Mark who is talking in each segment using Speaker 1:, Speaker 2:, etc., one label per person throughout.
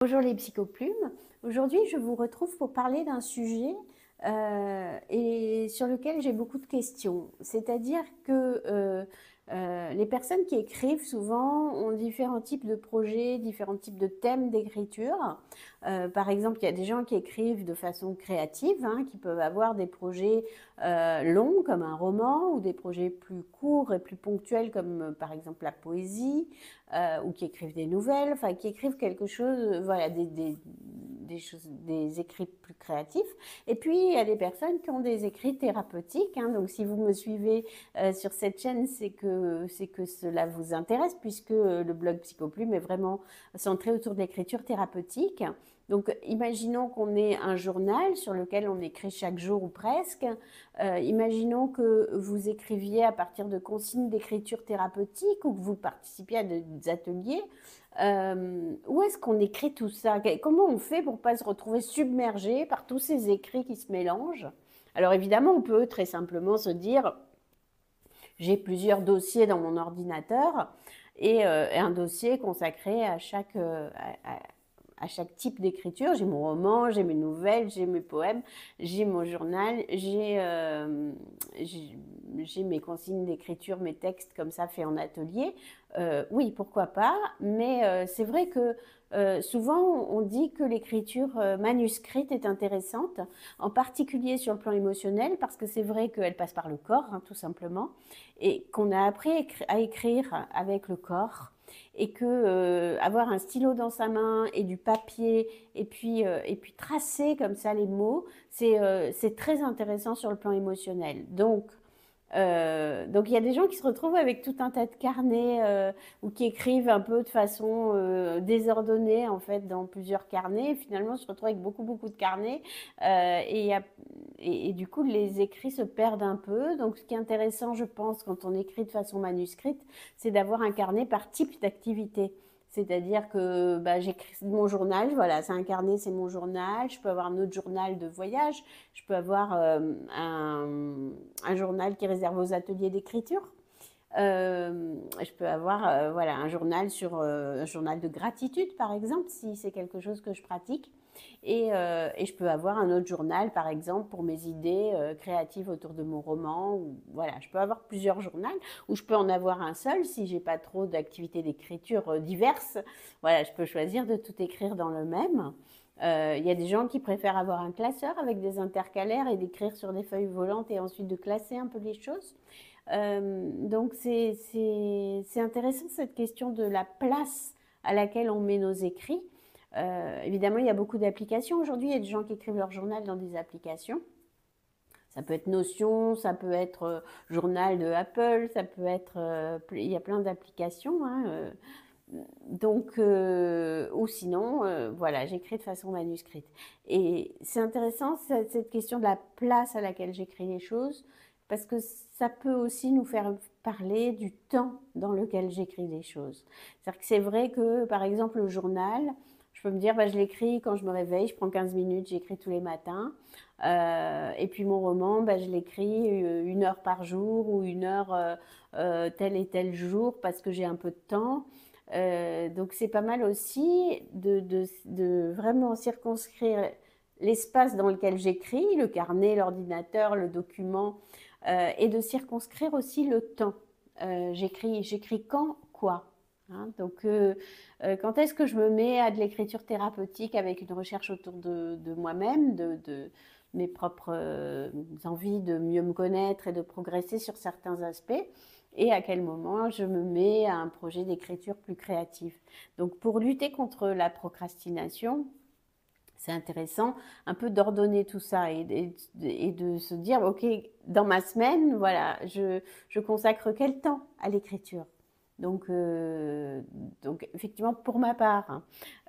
Speaker 1: Bonjour les psychoplumes. Aujourd'hui, je vous retrouve pour parler d'un sujet et sur lequel j'ai beaucoup de questions. C'est-à-dire que les personnes qui écrivent souvent ont différents types de projets, différents types de thèmes d'écriture. Par exemple, il y a des gens qui écrivent de façon créative, hein, qui peuvent avoir des projets longs comme un roman ou des projets plus courts et plus ponctuels comme par exemple la poésie. Ou qui écrivent des nouvelles, enfin qui écrivent quelque chose, voilà, des écrits plus créatifs. Et puis il y a des personnes qui ont des écrits thérapeutiques, hein. Donc si vous me suivez sur cette chaîne, c'est que cela vous intéresse, puisque le blog Psychoplume est vraiment centré autour de l'écriture thérapeutique. Donc, imaginons qu'on ait un journal sur lequel on écrit chaque jour ou presque. Imaginons que vous écriviez à partir de consignes d'écriture thérapeutique ou que vous participiez à des ateliers. Où est-ce qu'on écrit tout ça? Comment on fait pour ne pas se retrouver submergé par tous ces écrits qui se mélangent? Alors évidemment, on peut très simplement se dire, j'ai plusieurs dossiers dans mon ordinateur et un dossier consacré à chaque type d'écriture. J'ai mon roman, j'ai mes nouvelles, j'ai mes poèmes, j'ai mon journal, j'ai mes consignes d'écriture, mes textes comme ça faits en atelier. Oui, pourquoi pas, mais c'est vrai que souvent on dit que l'écriture manuscrite est intéressante, en particulier sur le plan émotionnel, parce que c'est vrai qu'elle passe par le corps, hein, tout simplement, et qu'on a appris à écrire avec le corps, et que avoir un stylo dans sa main et du papier et puis tracer comme ça les mots, c'est très intéressant sur le plan émotionnel. Donc il y a des gens qui se retrouvent avec tout un tas de carnets ou qui écrivent un peu de façon désordonnée en fait dans plusieurs carnets. Et finalement, se retrouvent avec beaucoup de carnets et du coup les écrits se perdent un peu. Donc ce qui est intéressant, je pense, quand on écrit de façon manuscrite, c'est d'avoir un carnet par type d'activité. C'est-à-dire que j'écris mon journal, voilà, c'est un carnet, c'est mon journal. Je peux avoir un autre journal de voyage. Je peux avoir un journal qui est réservé aux ateliers d'écriture. Je peux avoir voilà, un journal de gratitude, par exemple, si c'est quelque chose que je pratique. Et je peux avoir un autre journal, par exemple, pour mes idées créatives autour de mon roman. Ou, voilà, je peux avoir plusieurs journaux, ou je peux en avoir un seul si j'ai pas trop d'activités d'écriture diverses. Voilà, je peux choisir de tout écrire dans le même. Il y a des gens qui préfèrent avoir un classeur avec des intercalaires et d'écrire sur des feuilles volantes et ensuite de classer un peu les choses. Donc c'est intéressant cette question de la place à laquelle on met nos écrits. Évidemment, il y a beaucoup d'applications aujourd'hui. Il y a des gens qui écrivent leur journal dans des applications. Ça peut être Notion, ça peut être journal de Apple, ça peut être... il y a plein d'applications, hein, ou sinon, voilà, j'écris de façon manuscrite. Et c'est intéressant cette question de la place à laquelle j'écris les choses, parce que ça peut aussi nous faire parler du temps dans lequel j'écris les choses. C'est-à-dire que c'est vrai que, par exemple, le journal, je peux me dire, je l'écris quand je me réveille, je prends 15 minutes, j'écris tous les matins. Et puis mon roman, je l'écris 1 heure par jour ou 1 heure tel et tel jour parce que j'ai un peu de temps. Donc c'est pas mal aussi de vraiment circonscrire l'espace dans lequel j'écris, le carnet, l'ordinateur, le document, et de circonscrire aussi le temps. J'écris quand, quoi. Hein, donc, quand est-ce que je me mets à de l'écriture thérapeutique avec une recherche autour de moi-même, de mes propres envies de mieux me connaître et de progresser sur certains aspects, et à quel moment je me mets à un projet d'écriture plus créatif. Donc pour lutter contre la procrastination, c'est intéressant un peu d'ordonner tout ça et de se dire, ok, dans ma semaine, voilà, je consacre quel temps à l'écriture. Donc effectivement, pour ma part,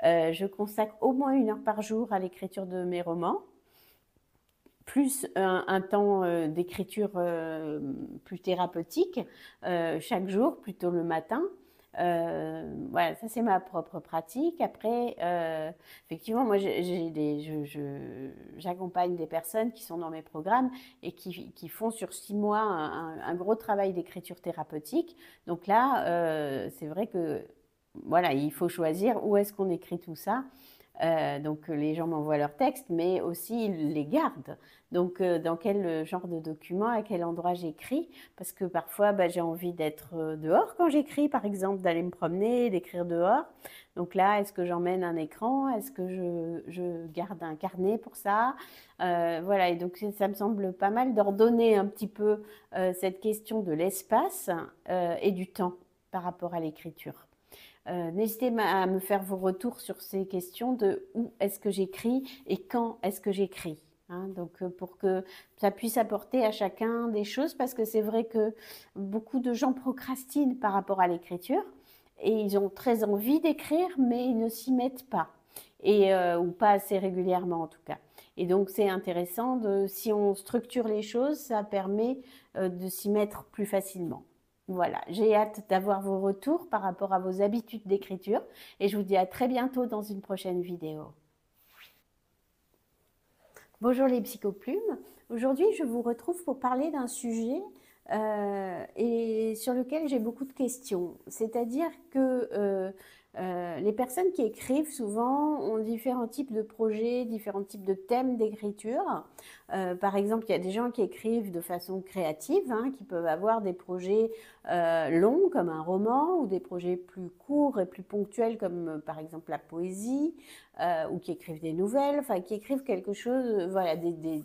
Speaker 1: hein, je consacre au moins 1 heure par jour à l'écriture de mes romans, plus un temps d'écriture plus thérapeutique chaque jour, plutôt le matin. Voilà, ça c'est ma propre pratique. Après, effectivement, moi j'accompagne des personnes qui sont dans mes programmes et qui font sur 6 mois un gros travail d'écriture thérapeutique. Donc là, c'est vrai que voilà, il faut choisir où est-ce qu'on écrit tout ça. Donc les gens m'envoient leurs textes, mais aussi ils les gardent. Donc dans quel genre de document, à quel endroit j'écris, parce que parfois j'ai envie d'être dehors quand j'écris, par exemple, d'aller me promener, d'écrire dehors. Donc là, est-ce que j'emmène un écran? Est-ce que je garde un carnet pour ça? Voilà, et donc ça me semble pas mal d'ordonner un petit peu cette question de l'espace et du temps par rapport à l'écriture. N'hésitez à me faire vos retours sur ces questions de où est-ce que j'écris et quand est-ce que j'écris. Hein, donc pour que ça puisse apporter à chacun des choses, parce que c'est vrai que beaucoup de gens procrastinent par rapport à l'écriture et ils ont très envie d'écrire, mais ils ne s'y mettent pas, ou pas assez régulièrement en tout cas. Et donc c'est intéressant, si on structure les choses, ça permet de s'y mettre plus facilement. Voilà, j'ai hâte d'avoir vos retours par rapport à vos habitudes d'écriture et je vous dis à très bientôt dans une prochaine vidéo. Bonjour les psychoplumes, aujourd'hui je vous retrouve pour parler d'un sujet et sur lequel j'ai beaucoup de questions. C'est-à-dire que les personnes qui écrivent souvent ont différents types de projets, différents types de thèmes d'écriture. Par exemple, il y a des gens qui écrivent de façon créative, hein, qui peuvent avoir des projets longs comme un roman ou des projets plus courts et plus ponctuels comme par exemple la poésie. Ou qui écrivent des nouvelles, enfin qui écrivent quelque chose, voilà, des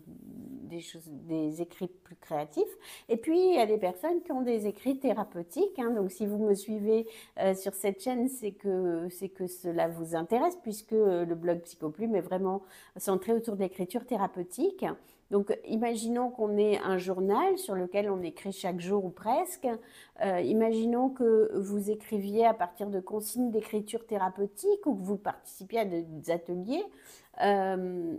Speaker 1: écrits plus créatifs. Et puis il y a des personnes qui ont des écrits thérapeutiques, hein, donc si vous me suivez sur cette chaîne, c'est que cela vous intéresse, puisque le blog Psychoplume est vraiment centré autour de l'écriture thérapeutique. Donc, imaginons qu'on ait un journal sur lequel on écrit chaque jour ou presque. Imaginons que vous écriviez à partir de consignes d'écriture thérapeutique ou que vous participiez à des ateliers.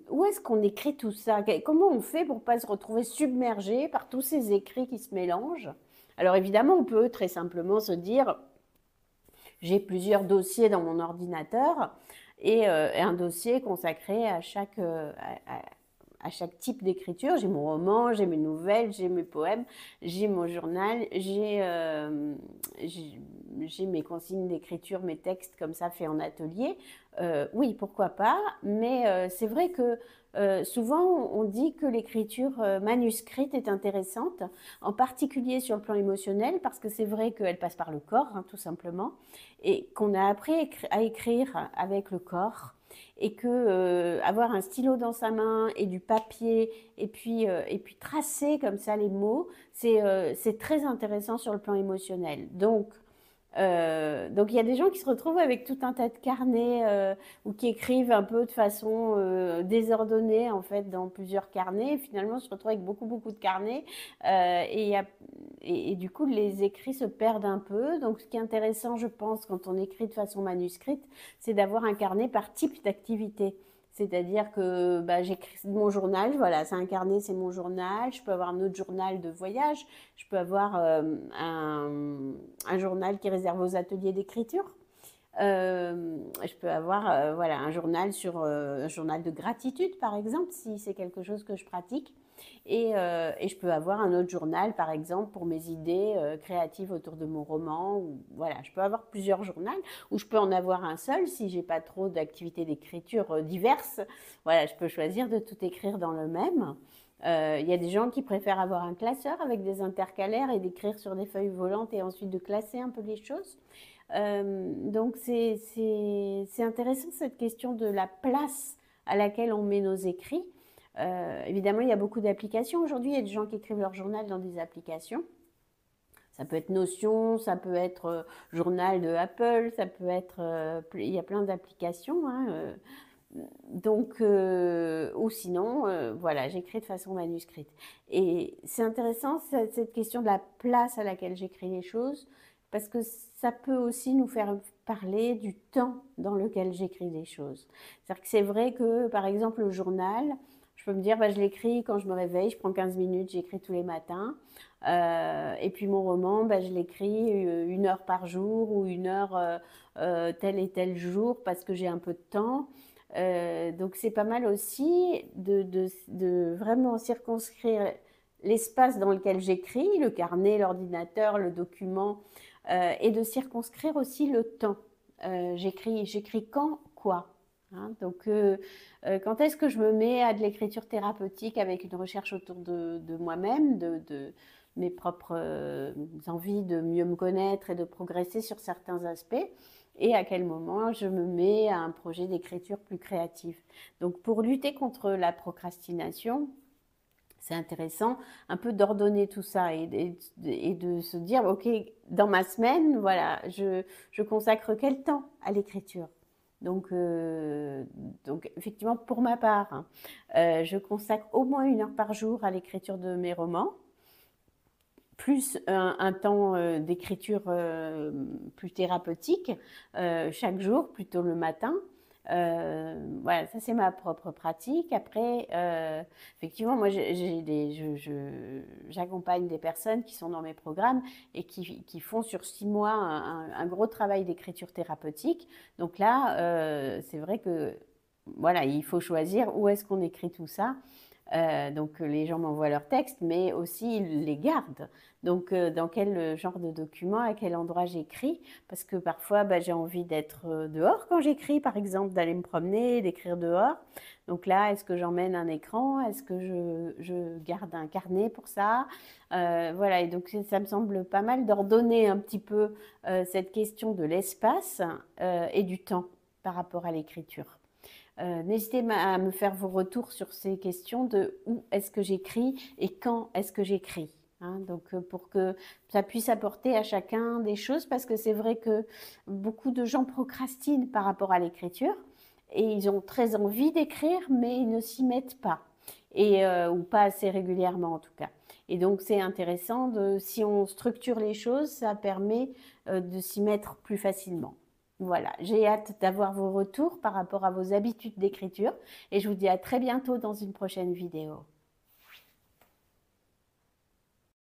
Speaker 1: Où est-ce qu'on écrit tout ça? Comment on fait pour ne pas se retrouver submergé par tous ces écrits qui se mélangent? Alors, évidemment, on peut très simplement se dire, j'ai plusieurs dossiers dans mon ordinateur et un dossier consacré à chaque type d'écriture. J'ai mon roman, j'ai mes nouvelles, j'ai mes poèmes, j'ai mon journal, j'ai mes consignes d'écriture, mes textes comme ça faits en atelier. Oui, pourquoi pas, mais c'est vrai que souvent on dit que l'écriture manuscrite est intéressante, en particulier sur le plan émotionnel, parce que c'est vrai qu'elle passe par le corps, hein, tout simplement, et qu'on a appris à écrire avec le corps, et que avoir un stylo dans sa main et du papier et puis tracer comme ça les mots, c'est très intéressant sur le plan émotionnel. Donc il y a des gens qui se retrouvent avec tout un tas de carnets ou qui écrivent un peu de façon désordonnée en fait dans plusieurs carnets. Et finalement, se retrouvent avec beaucoup de carnets et du coup les écrits se perdent un peu. Donc ce qui est intéressant, je pense, quand on écrit de façon manuscrite, c'est d'avoir un carnet par type d'activité. C'est-à-dire que j'écris mon journal, voilà, c'est un carnet, c'est mon journal. Je peux avoir un autre journal de voyage. Je peux avoir un journal qui est réservé aux ateliers d'écriture. Je peux avoir voilà, un journal un journal de gratitude, par exemple, si c'est quelque chose que je pratique. Et je peux avoir un autre journal, par exemple, pour mes idées créatives autour de mon roman. Voilà, je peux avoir plusieurs journaux, ou je peux en avoir un seul si j'ai pas trop d'activités d'écriture diverses. Voilà, je peux choisir de tout écrire dans le même. Il y a des gens qui préfèrent avoir un classeur avec des intercalaires et d'écrire sur des feuilles volantes et ensuite de classer un peu les choses. Donc c'est intéressant cette question de la place à laquelle on met nos écrits. Évidemment, il y a beaucoup d'applications aujourd'hui. Il y a des gens qui écrivent leur journal dans des applications. Ça peut être Notion, ça peut être Journal de Apple, ça peut être... il y a plein d'applications. Hein, donc, ou sinon, voilà, j'écris de façon manuscrite. Et c'est intéressant cette question de la place à laquelle j'écris les choses, parce que ça peut aussi nous faire parler du temps dans lequel j'écris les choses. C'est-à-dire que c'est vrai que, par exemple, le journal, je peux me dire, je l'écris quand je me réveille, je prends 15 minutes, j'écris tous les matins. Et puis mon roman, je l'écris 1 heure par jour ou 1 heure tel et tel jour parce que j'ai un peu de temps. Donc c'est pas mal aussi de vraiment circonscrire l'espace dans lequel j'écris, le carnet, l'ordinateur, le document, et de circonscrire aussi le temps. J'écris quand, quoi. hein. Donc, quand est-ce que je me mets à de l'écriture thérapeutique avec une recherche autour de moi-même, de mes propres envies de mieux me connaître et de progresser sur certains aspects, et à quel moment je me mets à un projet d'écriture plus créatif. Donc, pour lutter contre la procrastination, c'est intéressant un peu d'ordonner tout ça et de se dire, OK, dans ma semaine, voilà, je consacre quel temps à l'écriture? Donc, effectivement, pour ma part, hein, je consacre au moins 1 heure par jour à l'écriture de mes romans, plus un temps d'écriture plus thérapeutique chaque jour, plutôt le matin. Voilà, ça c'est ma propre pratique. Après, effectivement, moi j'accompagne des personnes qui sont dans mes programmes et qui font sur 6 mois un gros travail d'écriture thérapeutique. Donc là, c'est vrai que voilà, il faut choisir où est-ce qu'on écrit tout ça. Donc les gens m'envoient leurs textes, mais aussi ils les gardent. Donc dans quel genre de document, à quel endroit j'écris, parce que parfois j'ai envie d'être dehors quand j'écris, par exemple d'aller me promener, d'écrire dehors. Donc là, est-ce que j'emmène un écran? Est-ce que je garde un carnet pour ça? Voilà, et donc ça me semble pas mal d'ordonner un petit peu cette question de l'espace et du temps par rapport à l'écriture. N'hésitez à me faire vos retours sur ces questions de où est-ce que j'écris et quand est-ce que j'écris. Hein, donc pour que ça puisse apporter à chacun des choses, parce que c'est vrai que beaucoup de gens procrastinent par rapport à l'écriture et ils ont très envie d'écrire, mais ils ne s'y mettent pas, ou pas assez régulièrement en tout cas. Et donc c'est intéressant, si on structure les choses, ça permet de s'y mettre plus facilement. Voilà, j'ai hâte d'avoir vos retours par rapport à vos habitudes d'écriture et je vous dis à très bientôt dans une prochaine vidéo.